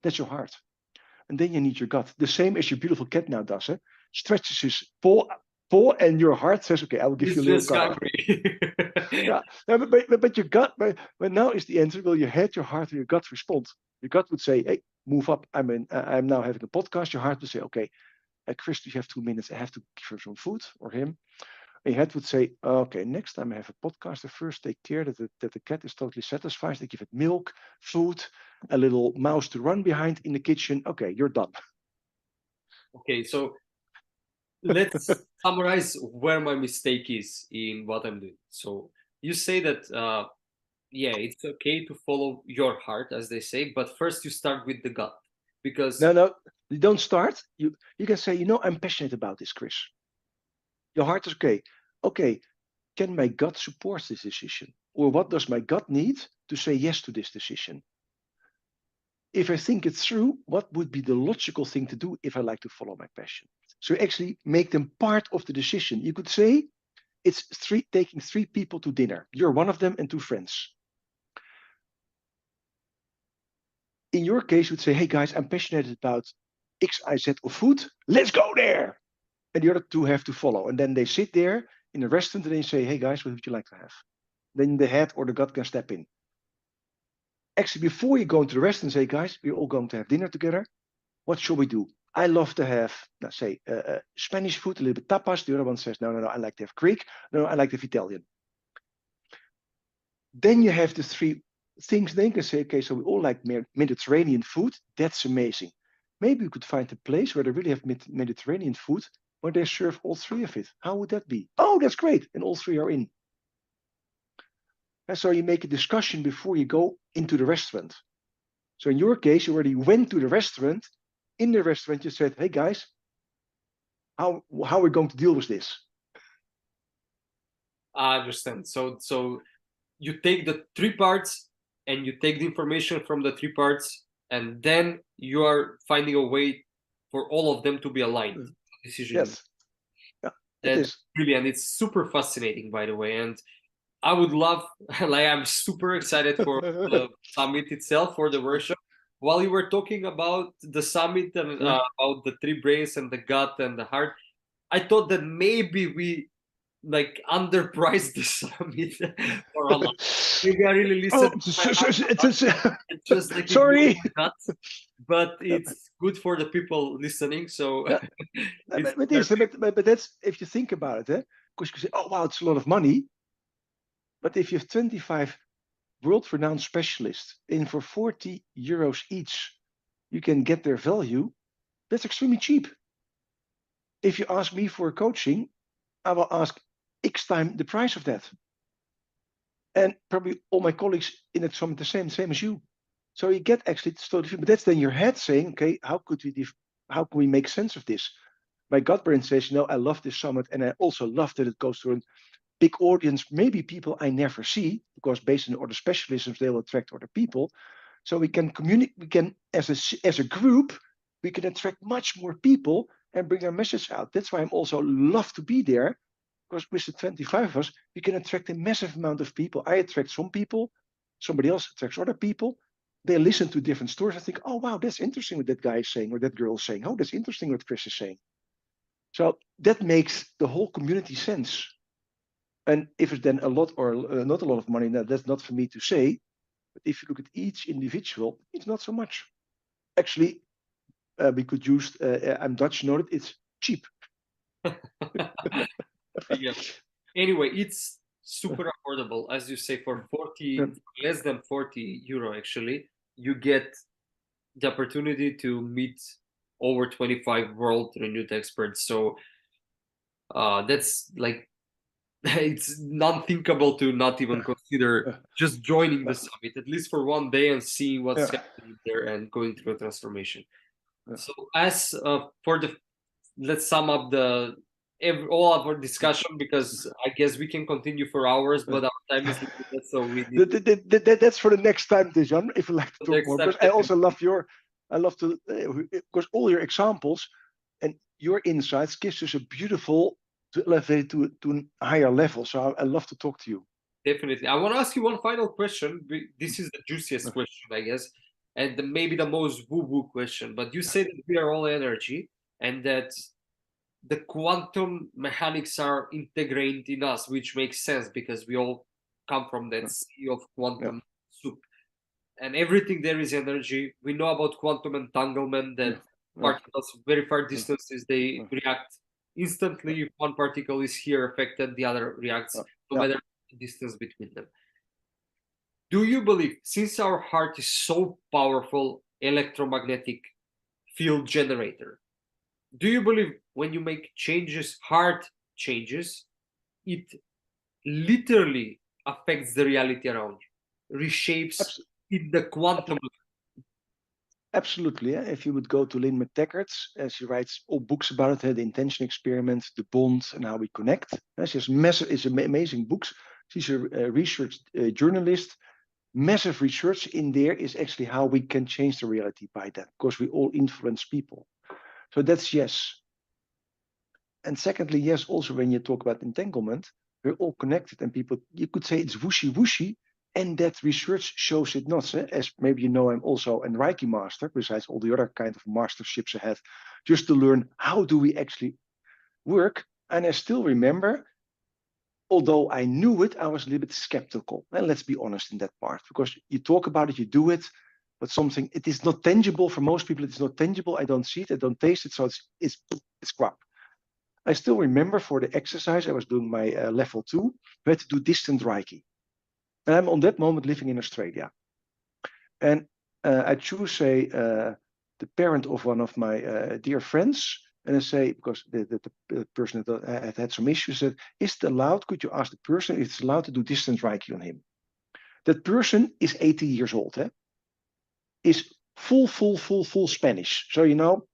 That's your heart. And then you need your gut. The same as your beautiful cat now does. Stretches his paw, and your heart says, okay, I will give you a little gut. Yeah, but your gut, but now is the answer. Will your head, your heart, or your gut respond? Your gut would say, hey, move up. I'm now having a podcast. Your heart would say, okay, Chris, you have 2 minutes. I have to give her some food, or him. And your head would say, okay, next time I have a podcast, first take care that the cat is totally satisfied. They give it milk, food, a little mouse to run behind in the kitchen. Okay, you're done. Okay, so let's summarize where my mistake is in what I'm doing. So you say that, it's okay to follow your heart, as they say, but first you start with the gut. Because no, you don't start. You can say, I'm passionate about this, Chris. Your heart is okay. Okay, can my gut support this decision? Or what does my gut need to say yes to this decision? If I think it through, what would be the logical thing to do if I like to follow my passion? So actually make them part of the decision. You could say it's taking 3 people to dinner. You're one of them and 2 friends. In your case, you would say, hey guys, I'm passionate about X, Y, Z of food. Let's go there. And the other 2 have to follow. And then they sit there in a restaurant and they say, hey guys, what would you like to have? Then the head or the gut can step in. Actually, before you go into the restaurant, say, guys, we're all going to have dinner together. What shall we do? I love to have, say, Spanish food, a little bit tapas. The other one says, no, I like to have Greek. No, I like to have Italian. Then you have the 3 things. Then you can say, okay, so we all like Mediterranean food. That's amazing. Maybe we could find a place where they really have Mediterranean food, where they serve all 3 of it. How would that be? Oh, that's great. And all 3 are in. And so you make a discussion before you go into the restaurant. So in your case, you already went to the restaurant. In the restaurant, you said, hey guys, how are we going to deal with this? I understand. So you take the 3 parts and you take the information from the 3 parts, and then you are finding a way for all of them to be aligned. Decision. Yes. Yeah, it is. Brilliant. It's super fascinating, by the way. And I would love, like, I'm super excited for the summit itself, for the workshop. While you were talking about the summit and about the three brains and the gut and the heart, I thought that maybe we like underpriced the summit for a lot. Maybe I really listened to my heart and just like sorry. ignored my gut, but it's good for the people listening. So Yeah. But that's, if you think about it, because you say, oh wow, it's a lot of money. But if you have 25 world-renowned specialists in for 40 euros each, you can get their value. That's extremely cheap. If you ask me for coaching, I will ask X time the price of that. And probably all my colleagues in it summit the same as you. So you get actually totally, but that's then your head saying, okay, how can we make sense of this? My gut brain says, no, I love this summit, and I also love that it goes to a big audience, maybe people I never see, because based on other specialisms, they will attract other people. So we can communicate, we can, as a group, we can attract much more people and bring our message out. That's why I'm also love to be there, because with the 25 of us, we can attract a massive amount of people. I attract some people, somebody else attracts other people. They listen to different stories. I think, oh wow, that's interesting what that guy is saying or that girl is saying. Oh, that's interesting what Chris is saying. So that makes the whole community sense. And if it's then a lot or not a lot of money, now that's not for me to say. But if you look at each individual, it's not so much. Actually, we could use, I'm Dutch, noted, it's cheap. yeah. Anyway, it's super affordable, as you say, for 40, less than 40 euro. Actually, you get the opportunity to meet over 25 world renewed experts. So that's like it's unthinkable to not even consider just joining the summit, at least for one day, and seeing what's happening there and going through a transformation. So as for the, let's sum up all of our discussion, because I guess we can continue for hours, but our time is limited, so we need that's for the next time, Dejan, if you like to talk more. Because I also love because all your examples and your insights gives us a beautiful to elevate to a higher level. So I love to talk to you. Definitely. I want to ask you one final question. This is the juiciest question, I guess, and maybe the most woo-woo question. But you say that we are all energy, and that the quantum mechanics are integrated in us, which makes sense because we all come from that sea of quantum soup. And everything there is energy. We know about quantum entanglement, that particles very far distances, they react instantly. If one particle is here affected, the other reacts no matter the distance between them. Do you believe, since our heart is so powerful electromagnetic field generator, do you believe when you make changes, heart changes, it literally affects the reality around you, reshapes in the quantum? Absolutely. If you would go to Lynn McTaggart, she writes all books about it, the intention experiment, the bond, and how we connect. She has it's amazing books. She's a research journalist. Massive research in there is actually how we can change the reality by that, because we all influence people. So that's yes. And secondly, yes, also when you talk about entanglement, we're all connected, and people, you could say it's whooshy, and that research shows it not. As maybe you know, I'm also a Reiki master, besides all the other kind of masterships I had, just to learn how do we actually work. And I still remember, although I knew it, I was a little bit skeptical. And let's be honest in that part, because you talk about it, you do it, but something, it is not tangible for most people. It's not tangible. I don't see it. I don't taste it. So it's crap. I still remember for the exercise, I was doing my level 2, we had to do distant Reiki. And I'm on that moment living in Australia. And I choose, say, the parent of one of my dear friends, and I say, because the person that had some issues, said, is it allowed, could you ask the person if it's allowed to do distant Reiki on him? That person is 80 years old, is full Spanish. So, you know,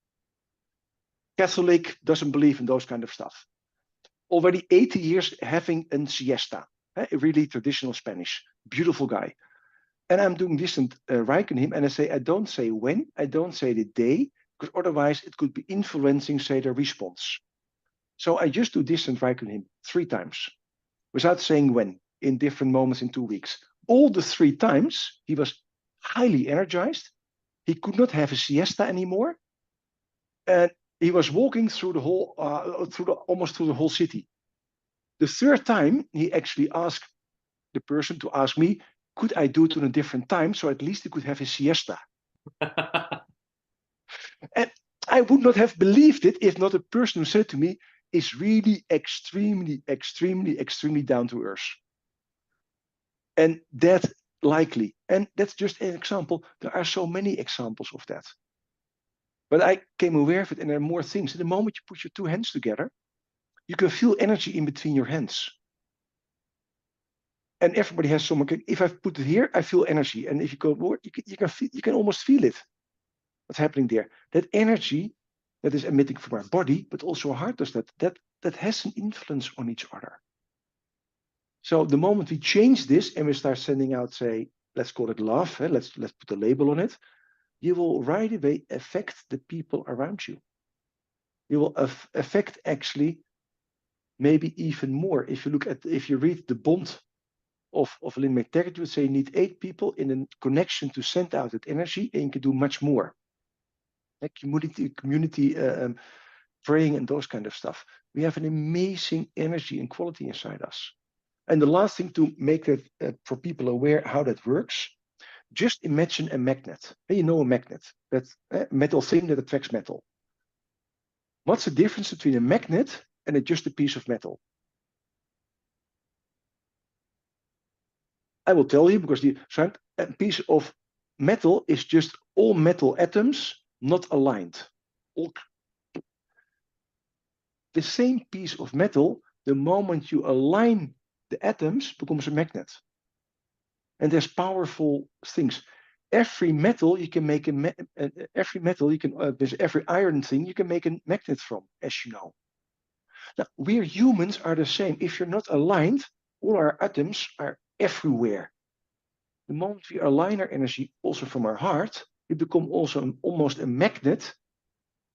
Catholic, doesn't believe in those kind of stuff. Already 80 years having a siesta, a really traditional Spanish, beautiful guy. And I'm doing distant Reiki on him, and I say, I don't say when, I don't say the day, because otherwise it could be influencing, say, the response. So I just do distant Reiki on him 3 times, without saying when. in different moments in 2 weeks. All the 3 times, he was highly energized. He could not have a siesta anymore. And he was walking through the whole, almost through the whole city. The 3rd time, he actually asked the person to ask me, could I do it on a different time so at least he could have his siesta? And I would not have believed it if not a person who said to me is really extremely, extremely, extremely down to earth. And that likely, and that's just an example. There are so many examples of that. But I came aware of it, and there are more things. The moment you put your 2 hands together, you can feel energy in between your hands. And everybody has someone. If I put it here, I feel energy. And if you go more, you can almost feel it. What's happening there? That energy that is emitting from our body, but also our heart does that. That has an influence on each other. So the moment we change this and we start sending out, say, let's call it love. Let's put a label on it. You will right away affect the people around you. You will affect actually maybe even more. If you read the bond of Lynn McTaggart, you would say you need 8 people in a connection to send out that energy, and you can do much more. Like community praying and those kind of stuff. We have an amazing energy and quality inside us. And the last thing to make that for people aware how that works, just imagine a magnet. You know a magnet, that's a metal thing that attracts metal. What's the difference between a magnet and just a piece of metal? I will tell you, because a piece of metal is just all metal atoms not aligned. The same piece of metal, the moment you align the atoms, becomes a magnet. And there's powerful things. Every metal you can make there's every iron thing you can make a magnet from, as you know. Now, we humans are the same. If you're not aligned, all our atoms are everywhere. The moment we align our energy also from our heart, we become also almost a magnet,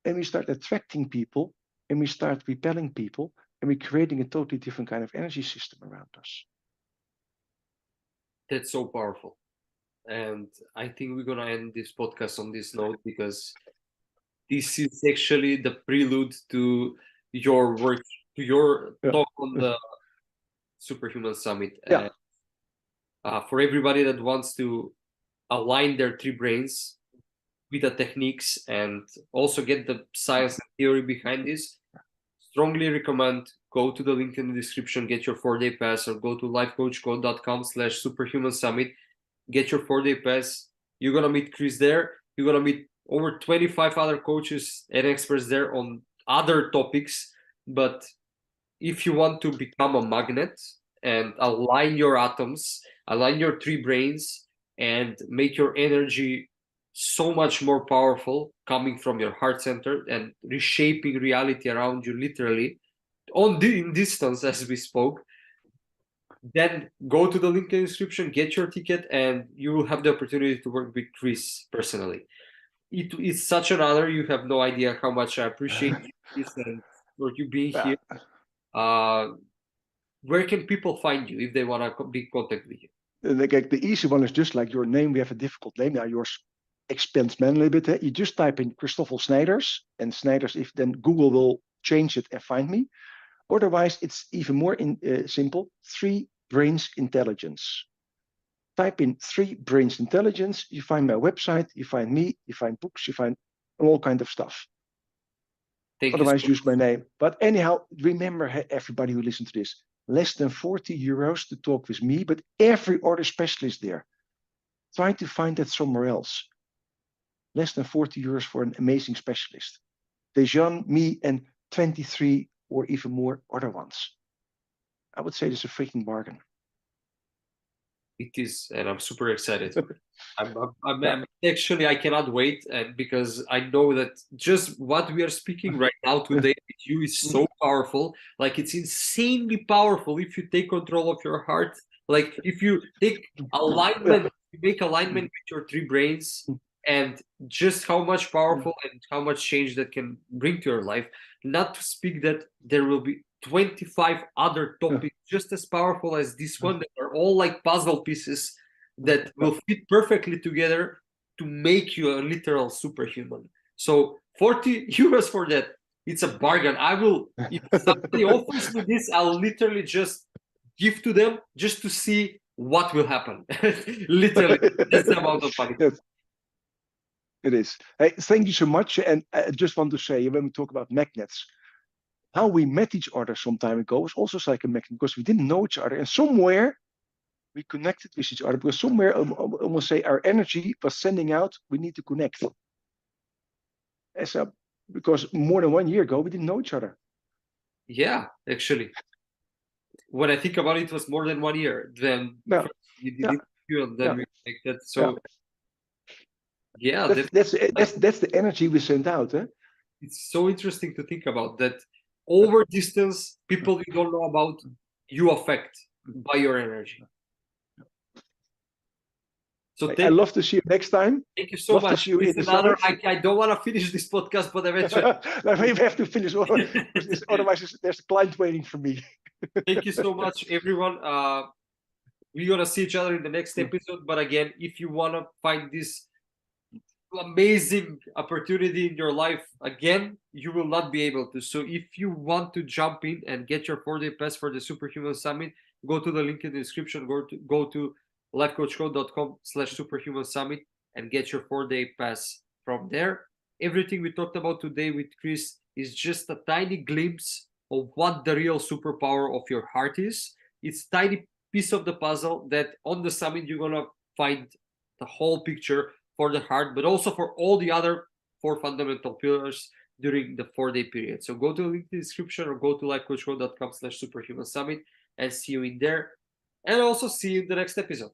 and we start attracting people, and we start repelling people, and we're creating a totally different kind of energy system around us. That's so powerful. And I think we're going to end this podcast on this note, because this is actually the prelude to your work, to your talk on the Superhuman Summit. Yeah. For everybody that wants to align their 3 brains with the techniques and also get the science and theory behind this, strongly recommend go to the link in the description, get your 4-day pass, or go to lifecoachcode.com/superhuman summit, get your 4-day pass. You're going to meet Chris there. You're going to meet over 25 other coaches and experts there on other topics. But if you want to become a magnet and align your atoms, align your 3 brains, and make your energy so much more powerful coming from your heart center and reshaping reality around you literally in distance as we spoke, then go to the link in the description, get your ticket, and you will have the opportunity to work with Chris personally. It's such an honor. You have no idea how much I appreciate this and for you being here. Where can people find you if they want to be in contact with you? The easy one is just like your name. We have a difficult name now. Yours expands man a little bit. You just type in Christoffel Sneijders, and Sneijders, if then Google will change it and find me. Otherwise, it's even more simple. 3 Brains Intelligence. Type in 3 Brains Intelligence. You find my website. You find me. You find books. You find all kind of stuff. Otherwise, use my name. But anyhow, remember, everybody who listens to this, less than 40 euros to talk with me, but every other specialist there. Try to find that somewhere else. Less than 40 euros for an amazing specialist. Dejan, me, and 23 or even more other ones. I would say it's a freaking bargain. It is, and I'm super excited. I'm actually, I cannot wait, and because I know that just what we are speaking right now today with you is so powerful. Like, it's insanely powerful if you take control of your heart. Like, if you take alignment, you make alignment with your 3 brains, and just how much powerful and how much change that can bring to your life. Not to speak that there will be 25 other topics just as powerful as this one that are all like puzzle pieces that will fit perfectly together to make you a literal superhuman. So 40 euros for that, it's a bargain. I will, if somebody offers me this, I'll literally just give to them just to see what will happen. Literally, that's the amount of money. Yes, it is. Hey, thank you so much. And I just want to say, when we talk about magnets, how we met each other some time ago was also like a magnet, because we didn't know each other. And somewhere we connected with each other, because somewhere, almost say, our energy was sending out, we need to connect. And so, because more than 1 year ago, we didn't know each other. Yeah, actually. When I think about it, it was more than 1 year. Then Yeah. you didn't feel that we connected. So yeah, that's the energy we send out. It's so interesting to think about that. Over distance, people you don't know about, you affect by your energy. So I'd love to see you next time. Thank you so much. It's another, I don't want to finish this podcast, but eventually. Maybe we have to finish, otherwise there's a client waiting for me. Thank you so much, everyone. We're going to see each other in the next episode. But again, if you want to find this amazing opportunity in your life again, you will not be able to. So if you want to jump in and get your 4-day pass for the Superhuman Summit, go to the link in the description, go to lifecoachcode.com/superhuman summit and get your 4-day pass from there. Everything we talked about today with Chris is just a tiny glimpse of what the real superpower of your heart is. It's a tiny piece of the puzzle that on the summit you're gonna find the whole picture for the heart, but also for all the other 4 fundamental pillars during the 4-day period. So go to the link in the description or go to lifecoachcode.com/superhuman summit and see you in there. And also see you in the next episode.